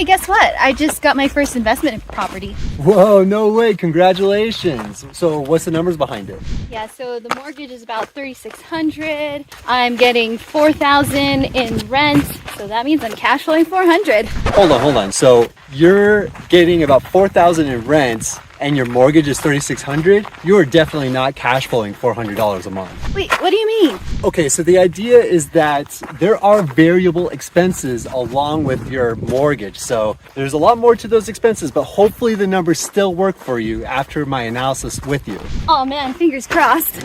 Hey, guess what? I just got my first investment property. Whoa, no way, congratulations. So what's the numbers behind it? Yeah, so the mortgage is about $3,600. I'm getting $4,000 in rent, so that means I'm cash flowing $400. Hold on. So you're getting about $4,000 in rent and your mortgage is $3,600. You are definitely not cash flowing $400 a month. Wait, what do you mean? Okay, so the idea is that there are variable expenses along with your mortgage. So there's a lot more to those expenses, but hopefully the numbers still work for you after my analysis with you. Oh man, fingers crossed.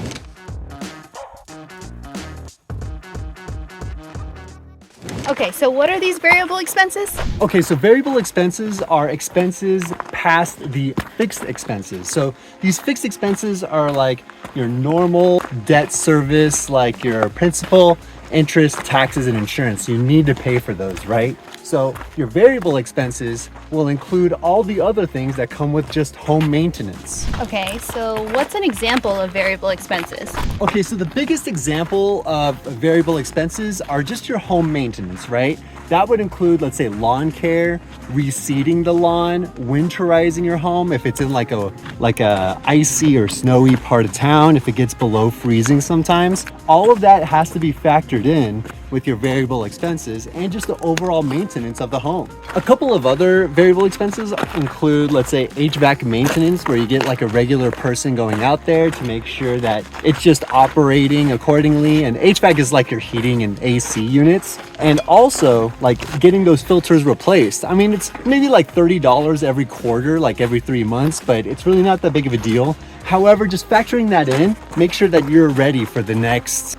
Okay, so what are these variable expenses? Okay, so variable expenses are expenses past the fixed expenses. So these fixed expenses are like your normal debt service, like your principal, interest, taxes, and insurance. You need to pay for those, right? So your variable expenses will include all the other things that come with just home maintenance. Okay, so what's an example of variable expenses? Okay, so the biggest example of variable expenses are just your home maintenance, right? That would include, let's say, lawn care, reseeding the lawn, winterizing your home if it's in like a icy or snowy part of town, if it gets below freezing sometimes. All of that has to be factored in with your variable expenses and just the overall maintenance of the home. A couple of other variable expenses include, let's say, HVAC maintenance, where you get like a regular person going out there to make sure that it's just operating accordingly. And HVAC is like your heating and AC units. And also like getting those filters replaced. I mean, it's maybe like $30 every quarter, like every 3 months, but it's really not that big of a deal. However, just factoring that in, make sure that you're ready for the next,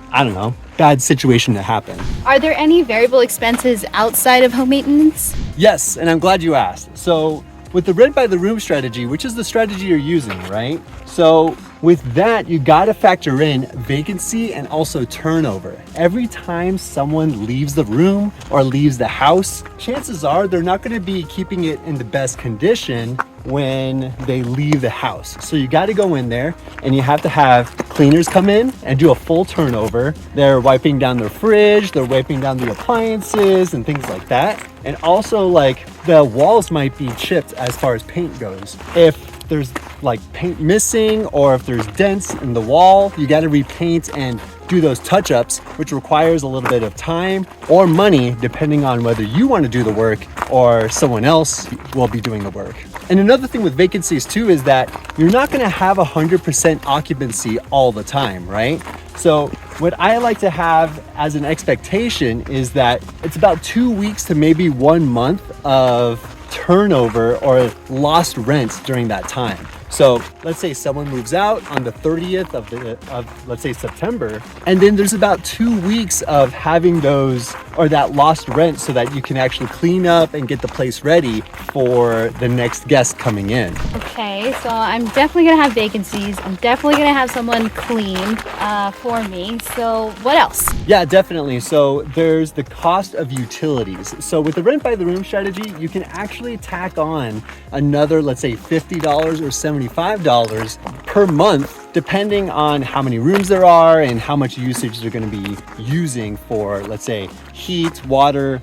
bad situation to happen. Are there any variable expenses outside of home maintenance? Yes, and I'm glad you asked. So with the rent by the room strategy, which is the strategy you're using, right? So with that, you gotta factor in vacancy and also turnover. Every time someone leaves the room or leaves the house, chances are they're not gonna be keeping it in the best condition when they leave the house. So you got to go in there and you have to have cleaners come in and do a full turnover. They're wiping down their fridge, they're wiping down the appliances and things like that. And also like the walls might be chipped as far as paint goes. If there's like paint missing or if there's dents in the wall, you got to repaint and do those touch-ups, which requires a little bit of time or money depending on whether you want to do the work or someone else will be doing the work. And another thing with vacancies too is that you're not going to have 100% occupancy all the time, right? So what I like to have as an expectation is that it's about 2 weeks to maybe 1 month of turnover or lost rent during that time. So let's say someone moves out on the 30th of let's say September, and then there's about 2 weeks of having those or that lost rent so that you can actually clean up and get the place ready for the next guest coming in. Okay, so I'm definitely gonna have vacancies. I'm definitely gonna have someone clean for me. So what else? Yeah, definitely. So there's the cost of utilities. So with the rent by the room strategy, you can actually tack on another, let's say $50 or $75 per month, depending on how many rooms there are and how much usage they're going to be using for, let's say, heat, water,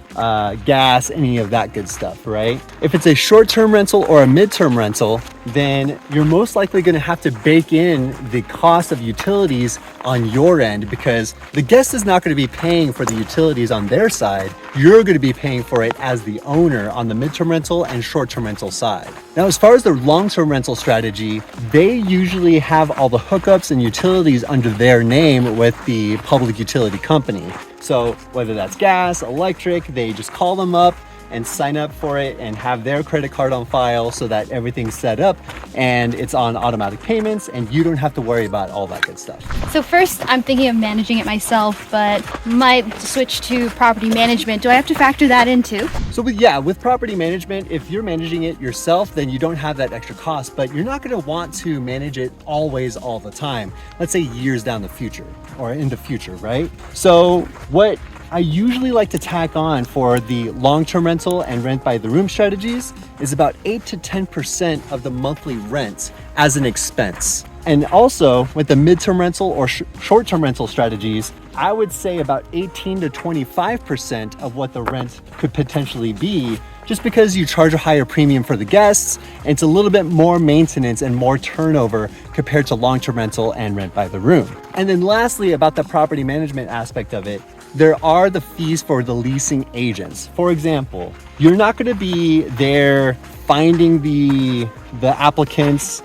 gas, any of that good stuff, right? If it's a short-term rental or a mid-term rental, then you're most likely going to have to bake in the cost of utilities on your end because the guest is not going to be paying for the utilities on their side. You're going to be paying for it as the owner on the mid-term rental and short-term rental side. Now, as far as the long-term rental strategy, they usually have all the hookups and utilities under their name with the public utility company. So whether that's gas, electric, they just call them up and sign up for it and have their credit card on file so that everything's set up and it's on automatic payments and you don't have to worry about all that good stuff. So first, I'm thinking of managing it myself, but might switch to property management. Do I have to factor that in too? So with property management, if you're managing it yourself, then you don't have that extra cost, but you're not going to want to manage it always all the time. Let's say years down the future or in the future, right? So what I usually like to tack on for the long-term rental and rent by the room strategies is about 8 to 10% of the monthly rent as an expense. And also with the midterm rental or short-term rental strategies, I would say about 18 to 25% of what the rent could potentially be just because you charge a higher premium for the guests, and it's a little bit more maintenance and more turnover compared to long-term rental and rent by the room. And then lastly, about the property management aspect of it, there are the fees for the leasing agents. For example, you're not going to be there finding the applicants,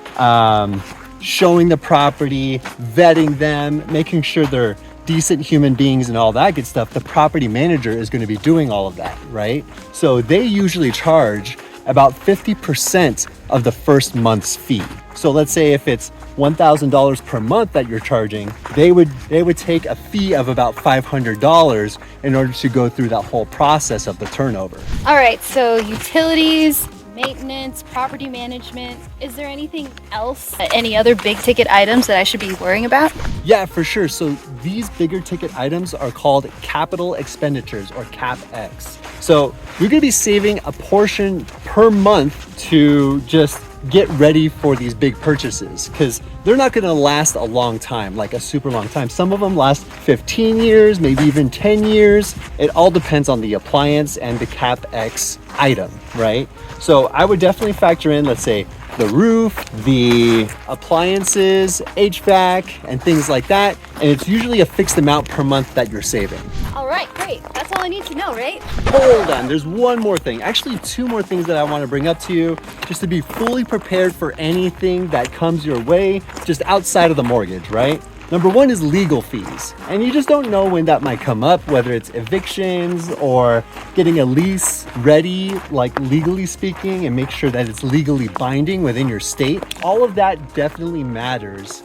showing the property, vetting them, making sure they're decent human beings and all that good stuff. The property manager is going to be doing all of that, right? So they usually charge about 50% of the first month's fee. So let's say if it's $1,000 per month that you're charging, they would take a fee of about $500 in order to go through that whole process of the turnover. All right, so utilities, maintenance, property management. Is there anything else, any other big ticket items that I should be worrying about? Yeah, for sure. So these bigger ticket items are called capital expenditures, or CapEx. So you're going to be saving a portion per month to just get ready for these big purchases, because they're not going to last a long time, like a super long time. Some of them last 15 years, maybe even 10 years. It all depends on the appliance and the CapEx item, right? So I would definitely factor in, let's say, the roof, the appliances, HVAC, and things like that. And it's usually a fixed amount per month that you're saving. All right, great. That's all I need to know, right? Hold on, there's one more thing. Actually, two more things that I want to bring up to you, just to be fully prepared for anything that comes your way, just outside of the mortgage, right? Number one is legal fees. And you just don't know when that might come up, whether it's evictions or getting a lease ready, like legally speaking, and make sure that it's legally binding within your state. All of that definitely matters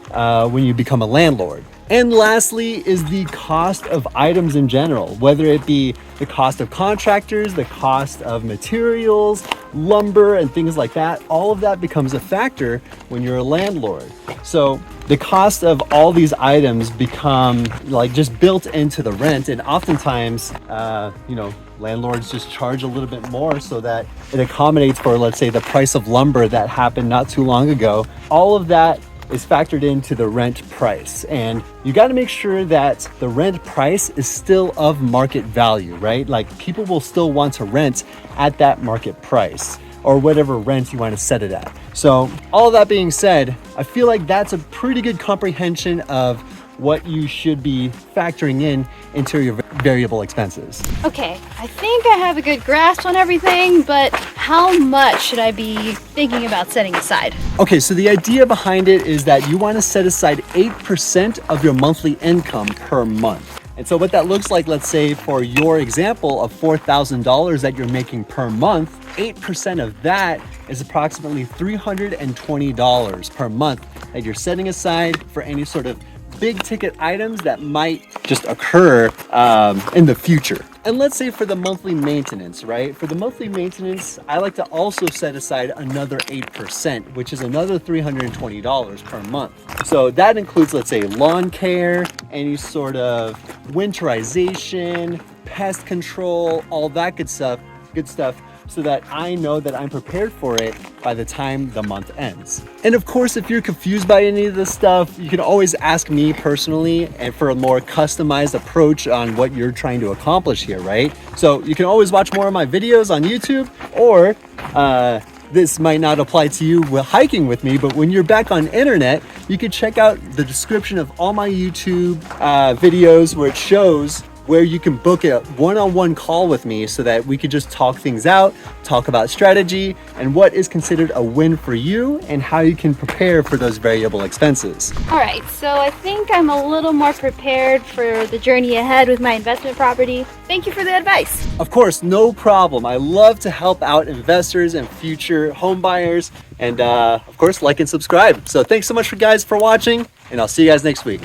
when you become a landlord. And lastly is the cost of items in general, whether it be the cost of contractors, the cost of materials, lumber, and things like that. All of that becomes a factor when you're a landlord. So the cost of all these items become like just built into the rent, and oftentimes, landlords just charge a little bit more so that it accommodates for, let's say, the price of lumber that happened not too long ago. All of that is factored into the rent price, and you got to make sure that the rent price is still of market value, right? Like, people will still want to rent at that market price, or whatever rent you want to set it at. So all that being said, I feel like that's a pretty good comprehension of what you should be factoring in into your variable expenses. Okay, I think I have a good grasp on everything, but how much should I be thinking about setting aside? Okay, so the idea behind it is that you want to set aside 8% of your monthly income per month. And so what that looks like, let's say for your example of $4,000 that you're making per month, 8% of that is approximately $320 per month that you're setting aside for any sort of big ticket items that might just occur in the future. And let's say for the monthly maintenance, right? For the monthly maintenance, I like to also set aside another 8%, which is another $320 per month. So that includes, let's say, lawn care, any sort of winterization, pest control, all that good stuff, so that I know that I'm prepared for it by the time the month ends. And of course, if you're confused by any of this stuff, you can always ask me personally and for a more customized approach on what you're trying to accomplish here, right? So you can always watch more of my videos on YouTube, or this might not apply to you with hiking with me, but when you're back on internet, you can check out the description of all my YouTube videos where it shows where you can book a one-on-one call with me so that we could just talk things out, talk about strategy and what is considered a win for you and how you can prepare for those variable expenses. All right, so I think I'm a little more prepared for the journey ahead with my investment property. Thank you for the advice. Of course, no problem. I love to help out investors and future home buyers, and of course, like and subscribe. So thanks so much guys for watching, and I'll see you guys next week.